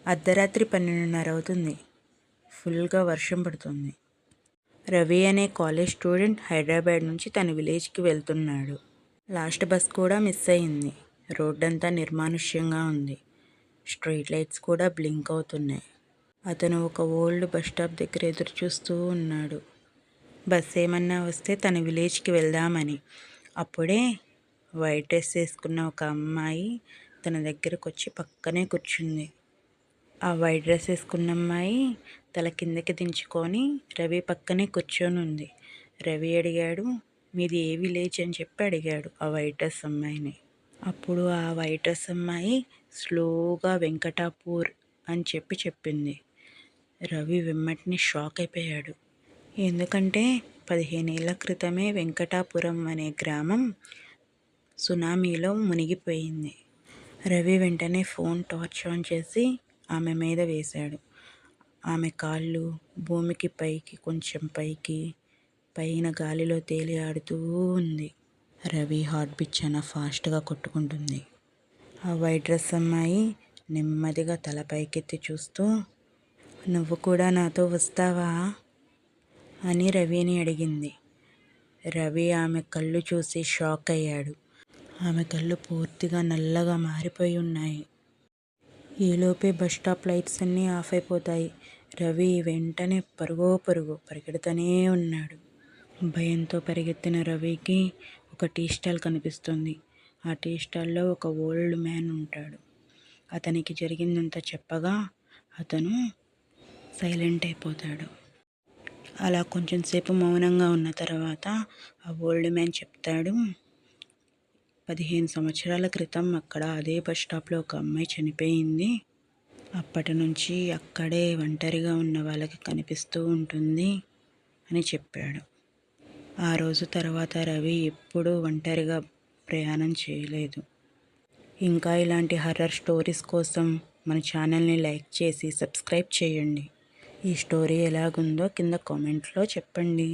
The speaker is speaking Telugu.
అర్ధరాత్రి 12:30 అవుతుంది. ఫుల్గా వర్షం పడుతుంది. రవి అనే కాలేజ్ స్టూడెంట్ హైదరాబాద్ నుంచి తన విలేజ్కి వెళ్తున్నాడు. లాస్ట్ బస్ కూడా మిస్ అయింది. రోడ్డంతా నిర్మానుష్యంగా ఉంది. స్ట్రీట్ లైట్స్ కూడా బ్లింక్ అవుతున్నాయి. అతను ఒక ఓల్డ్ బస్ స్టాప్ దగ్గర ఎదురు చూస్తూ ఉన్నాడు. బస్ ఏమన్నా వస్తే తన విలేజ్కి వెళ్దామని. అప్పుడే వైట్ డ్రెస్ వేసుకున్న ఒక అమ్మాయి తన దగ్గరకు వచ్చి పక్కనే కూర్చుంది. ఆ వైట్ డ్రెస్ వేసుకున్న అమ్మాయి తల కిందకి దించుకొని రవి పక్కనే కూర్చొని ఉంది. రవి అడిగాడు, మీది ఏ విలేజ్ అని చెప్పి అడిగాడు ఆ వైట్ డ్రెస్ అమ్మాయిని. అప్పుడు ఆ వైట్ డ్రెస్ అమ్మాయి స్లోగా వెంకటాపూర్ అని చెప్పింది. రవి వెమ్మటిని షాక్ అయిపోయాడు. ఎందుకంటే 15 ఏళ్ల క్రితమే వెంకటాపురం అనే గ్రామం సునామీలో మునిగిపోయింది. రవి వెంటనే ఫోన్ టార్చ్ ఆన్ చేసి ఆమె మీద వేశాడు. ఆమె కాళ్ళు భూమికి పైకి కొంచెం పైన గాలిలో తేలి ఆడుతూ ఉంది. రవి హార్ట్ బీట్ చాలా ఫాస్ట్గా కొట్టుకుంటుంది. ఆ వైట్ డ్రెస్ అమ్మాయి నెమ్మదిగా తల పైకెత్తి చూస్తూ, నువ్వు కూడా నాతో వస్తావా అని రవిని అడిగింది. రవి ఆమె కళ్ళు చూసి షాక్ అయ్యాడు. ఆమె కళ్ళు పూర్తిగా నల్లగా మారిపోయి ఉన్నాయి. ఈలోపే బస్ స్టాప్ లైట్స్ అన్నీ ఆఫ్ అయిపోతాయి. రవి వెంటనే పరుగు పరిగెడుతూనే ఉన్నాడు. భయంతో పరిగెత్తిన రవికి ఒక టీ స్టాల్ కనిపిస్తుంది. ఆ టీ స్టాల్లో ఒక ఓల్డ్ మ్యాన్ ఉంటాడు. అతనికి జరిగిందంతా చెప్పగా అతను సైలెంట్ అయిపోతాడు. అలా కొంచెం సేపు మౌనంగా ఉన్న తర్వాత ఆ ఓల్డ్ మ్యాన్ చెప్తాడు, 15 సంవత్సరాల క్రితం అక్కడ అదే బస్ స్టాప్లో ఒక అమ్మాయి చనిపోయింది. అప్పటి నుంచి అక్కడే ఒంటరిగా ఉన్న వాళ్ళకి కనిపిస్తూ ఉంటుంది అని చెప్పాడు. ఆ రోజు తర్వాత రవి ఎప్పుడూ ఒంటరిగా ప్రయాణం చేయలేదు. ఇంకా ఇలాంటి హర్రర్ స్టోరీస్ కోసం మన ఛానల్ని లైక్ చేసి సబ్స్క్రైబ్ చేయండి. ఈ స్టోరీ ఎలాగుందో కింద కామెంట్లో చెప్పండి.